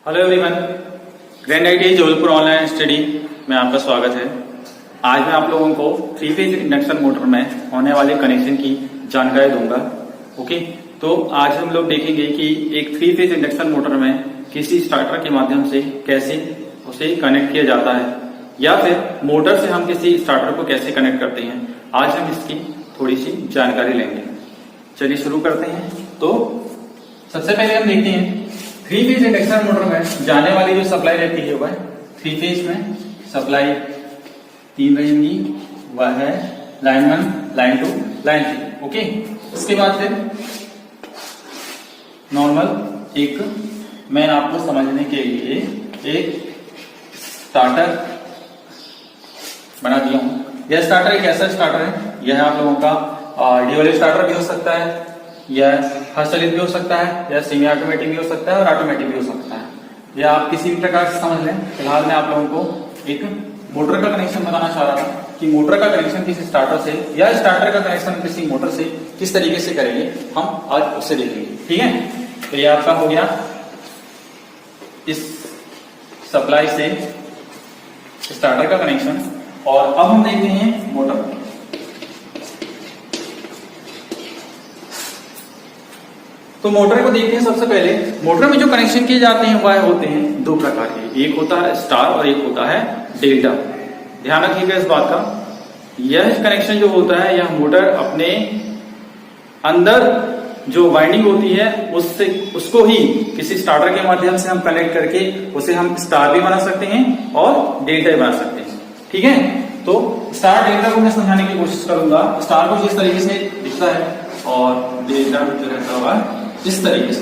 Hello everyone, grand IT Jabalpur online study में आपका स्वागत है। आज मैं आप लोगों को 3 फेज इंडक्शन मोटर में होने वाले कनेक्शन की जानकारी दूंगा। ओके, तो आज हम लोग देखेंगे कि एक 3 फेज इंडक्शन मोटर में किसी स्टार्टर के माध्यम से कैसे उसे कनेक्ट किया जाता है या फिर मोटर से हम किसी स्टार्टर को कैसे कनेक्ट करते हैं। आज हम इसकी थोड़ी सी जानकारी लेंगे। चलिए शुरू करते हैं। तो सबसे पहले हम देखते हैं 3 फेज इंडक्शन मोटर में जाने वाली जो सप्लाई रहती है वह 3 फेज में सप्लाई 3 रहेंगी, वह है लाइन 1, लाइन 2, लाइन 3। ओके, उसके बाद फिर नॉर्मल एक मैं आपको समझने के लिए एक स्टार्टर बना दिया हूं। यह स्टार्टर एक ऐसा स्टार्टर है, यह आप लोगों का ड्यूअल स्टार्टर भी हो सकता है, यह हस्तचालित भी हो सकता है, या सेमी ऑटोमेटिक भी हो सकता है और ऑटोमेटिक भी हो सकता है। या आप किसी भी प्रकार से समझ लें। फिलहाल मैं आप लोगों को एक मोटर का कनेक्शन बताना चाह रहा था कि मोटर का कनेक्शन किसी स्टार्टर से या स्टार्टर का कनेक्शन किसी मोटर से किस तरीके से करेंगे, हम आज उससे देखेंगे। ठीक है, तो ये आपका हो गया इस सप्लाई से स्टार्टर का कनेक्शन। और अब हम देखते हैं मोटर। तो मोटर को देखते हैं। सबसे पहले मोटर में जो कनेक्शन किए जाते हैं वह होते हैं 2 प्रकार के, एक होता है स्टार और एक होता है डेल्टा। ध्यान रखिएगा इस बात का। यह कनेक्शन जो होता है यह मोटर अपने अंदर जो वाइंडिंग होती है उसको ही किसी स्टार्टर के माध्यम से हम कनेक्ट करके उसे हम स्टार भी बना सकते हैं और डेल्टा भी बना सकते हैं। ठीक है, तो स्टार डेल्टा को मैं समझाने की कोशिश करूंगा। स्टार को जिस तरीके से दिखता है और डेल्टा जो रहता होगा इस तरीके से।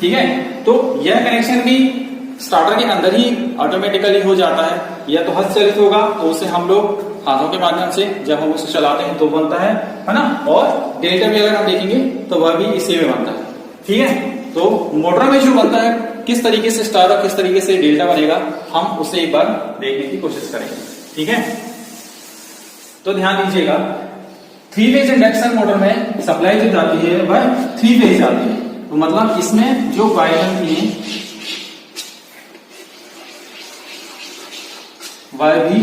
ठीक है, तो यह कनेक्शन भी स्टार्टर के अंदर ही ऑटोमेटिकली हो जाता है, या तो हस्तचालित होगा तो उसे हम लोग हाथों के माध्यम से जब हम उसे चलाते हैं तो बनता है ना। और डेल्टा भी अगर हम देखेंगे तो वह भी इसी में बनता है। ठीक है, तो मोटर में जो बनता है किस तरीके से स्टार और किस तरीके से डेल्टा बनेगा, हम उसे एक बार देखने की कोशिश करेंगे। ठीक है, तो ध्यान दीजिएगा। 3 फेज इंडक्शन मोटर में सप्लाई जो जाती है वह 3 फेज जाती है। तो मतलब इसमें जो कॉइल होती है वह भी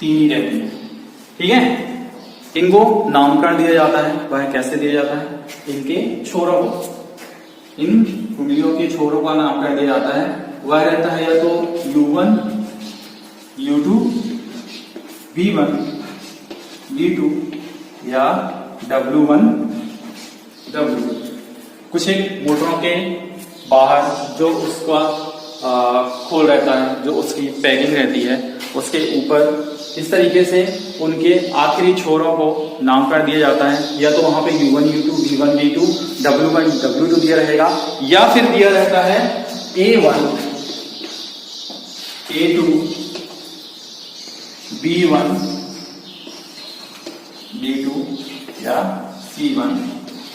3 ही रहती है। ठीक है, इनको नामकरण दिया जाता है। वह कैसे दिया जाता है? इनके छोरों को, इन कुंडलियों के छोरों का नामकरण दिया जाता है। वह रहता है या तो U1, U2, V1, V2 या W1, W2। कुछ एक मोटरों के बाहर जो उसका खोल रहता है, जो उसकी पैकिंग रहती है, उसके ऊपर इस तरीके से उनके आखिरी छोरों को नामकरण दिया जाता है। या तो वहां पे U1, U2, V1, V2, W1, W2 दिया रहेगा, या फिर दिया रहता है A1, A2, B1, B2 या C1,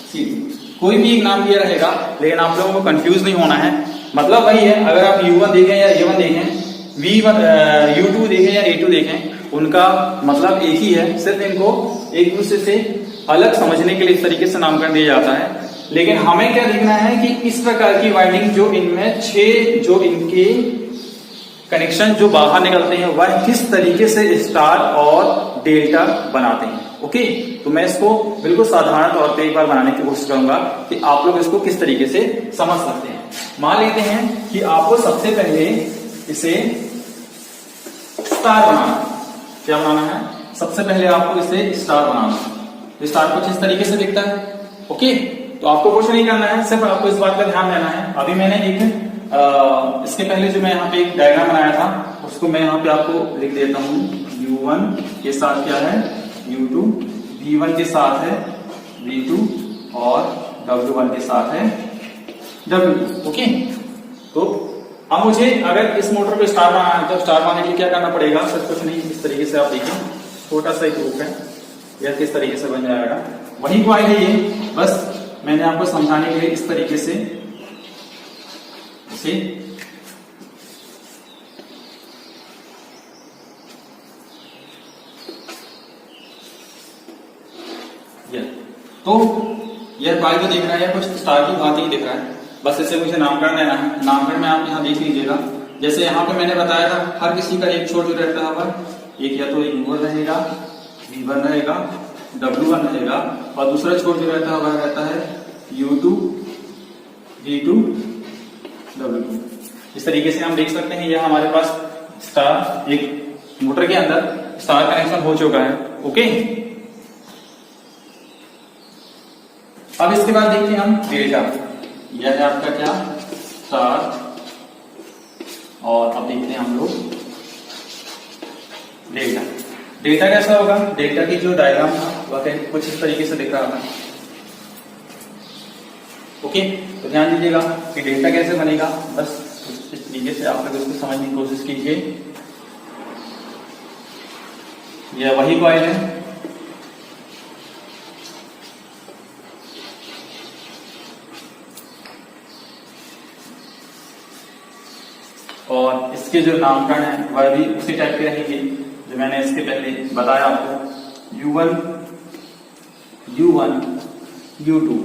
C2। कोई भी एक नाम दिया रहेगा, लेकिन आप लोगों को कंफ्यूज नहीं होना है। मतलब वही है, अगर आप U1 देखें या A1 देखें, V1, U2 देखें या A2 देखें, उनका मतलब एक ही है। सिर्फ इनको एक दूसरे से अलग समझने के लिए इस तरीके से नामकरण दिया जाता है। लेकिन हमें क्या देखना है कि इस प्रकार की वाइंडिंग जो इनमें 6 जो इनके कनेक्शन जो बाहर निकलते हैं वह किस तरीके से स्टार और डेल्टा बनाते हैं। ओके, तो मैं इसको बिल्कुल साधारण तौर पे एक बार बनाने की कोशिश करूंगा कि आप लोग इसको किस तरीके से समझ सकते हैं। मान लेते हैं कि आपको सबसे पहले इसे स्टार बनाना है। क्या बनाना है? सबसे पहले आपको इसे स्टार बनाना है। स्टार कुछ इस तरीके से दिखता है। ओके, तो आपको कुछ नहीं करना है, सिर्फ आपको इस बात का ध्यान देना है। अभी मैंने एक इसके पहले जो मैं यहाँ पे एक डायग्राम बनाया था उसको मैं यहाँ पे आपको लिख देता हूँ। U1 के साथ क्या है? U2, V1 के साथ है V2 और W1 के साथ है W2। ओके, तो अब मुझे अगर इस मोटर को स्टार बनाना है तो स्टार बनाने के लिए क्या करना पड़ेगा? सिर्फ कुछ नहीं, इस तरीके से आप देखिए, छोटा सा एक रूप है, यह किस तरीके से बन जाएगा। वही कॉइल है ये, बस मैंने आपको समझाने के लिए इस तरीके से इसे तो यह कॉइल जो दिख रहा है कुछ स्टार की भांति ही दिख रहा है। बस इसे मुझे नामकरण देना है। नामकरण में आप यहाँ देख लीजिएगा, जैसे यहाँ पे मैंने बताया था हर किसी का एक छोर जो रहता है वह एक या तो U1 रहेगा, V1 रहेगा, W1 रहेगा और दूसरा छोर जो रहता है वह रहता है U2, V2, W2। इस तरीके से हम देख सकते हैं यह हमारे पास स्टार एक मोटर के अंदर स्टार कनेक्शन हो चुका है। ओके, अब इसके बाद देखते हैं हम डेल्टा। यह है आपका क्या, स्टार, और अब देखते हैं हम लोग डेल्टा। डेल्टा कैसा होगा, डेल्टा की जो डायग्राम था वह कुछ इस तरीके से दिख रहा था। ओके, तो ध्यान दीजिएगा कि डेल्टा कैसे बनेगा, बस इस तरीके से आप लोग इसको समझने की कोशिश कीजिए। यह वही कॉइल है, और इसके जो नामकरण है वह भी उसी टाइप के रहेंगे जो मैंने इसके पहले बताया आपको। U1, U2,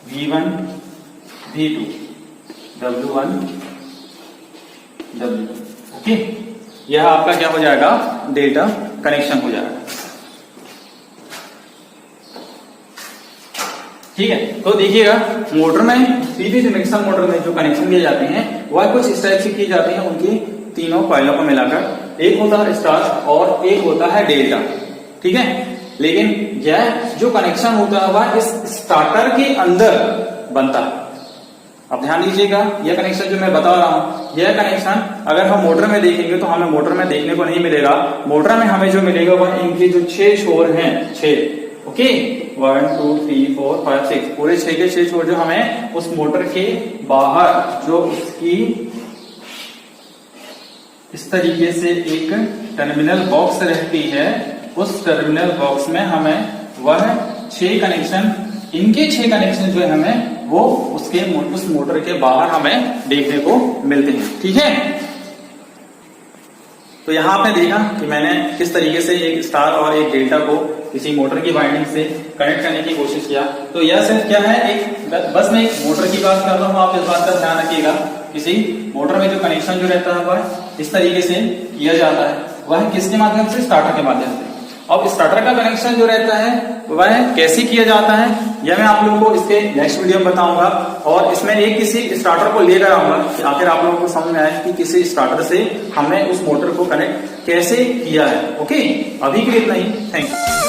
V1, V2, W1, W2। Okay, यह आपका क्या हो जाएगा, डेल्टा कनेक्शन हो जाएगा। ठीक है, तो देखिएगा मोटर में सीरीज इंडक्शन मोटर में जो कनेक्शन किए जाते हैं वह कुछ इस टाइप से किए जाते हैं, उनकी तीनों कॉइलों को मिलाकर। एक होता है स्टार और एक होता है डेल्टा। ठीक है, लेकिन यह जो कनेक्शन होता है वह इस स्टार्टर के अंदर बनता है। अब ध्यान दीजिएगा, यह कनेक्शन जो मैं बता रहा हूं, यह कनेक्शन अगर हम मोटर में देखेंगे तो हमें मोटर में देखने को नहीं मिलेगा। मोटर में हमें जो मिलेगा वह इनके जो 6 छोर हैं, 6। ओके, 1 2 3 4 5 6, पूरे 6 के 6 छोर जो हमें उस मोटर के बाहर जो उसकी इस तरीके से एक टर्मिनल बॉक्स रहती है, उस टर्मिनल बॉक्स में हमें वह 6 कनेक्शन, इनके 6 कनेक्शन जो है हमें वो उस मोटर के बाहर हमें देखने को मिलते हैं। ठीक है, तो यहां आपने देखा कि मैंने किस तरीके से एक स्टार और एक डेल्टा को किसी मोटर की वाइंडिंग से कनेक्ट करने की कोशिश किया। तो यह सिर्फ क्या है, एक बस मैं एक मोटर की बात कर रहा हूं, आप इस बात का ध्यान रखिएगा। किसी मोटर में जो कनेक्शन जो रहता है वह इस तरीके से किया जाता है, वह किसके माध्यम से, स्टार्टर के माध्यम से। अब स्टार्टर का कनेक्शन जो रहता है वह कैसे किया जाता है यह मैं आप लोगों को इसके नेक्स्ट वीडियो में बताऊंगा, और इसमें एक किसी स्टार्टर को लेकर आऊंगा कि आखिर आप लोगों को समझ में आए कि किसी स्टार्टर से हमने उस मोटर को कनेक्ट कैसे किया है। ओके, अभी के लिए इतना ही, थैंक यू।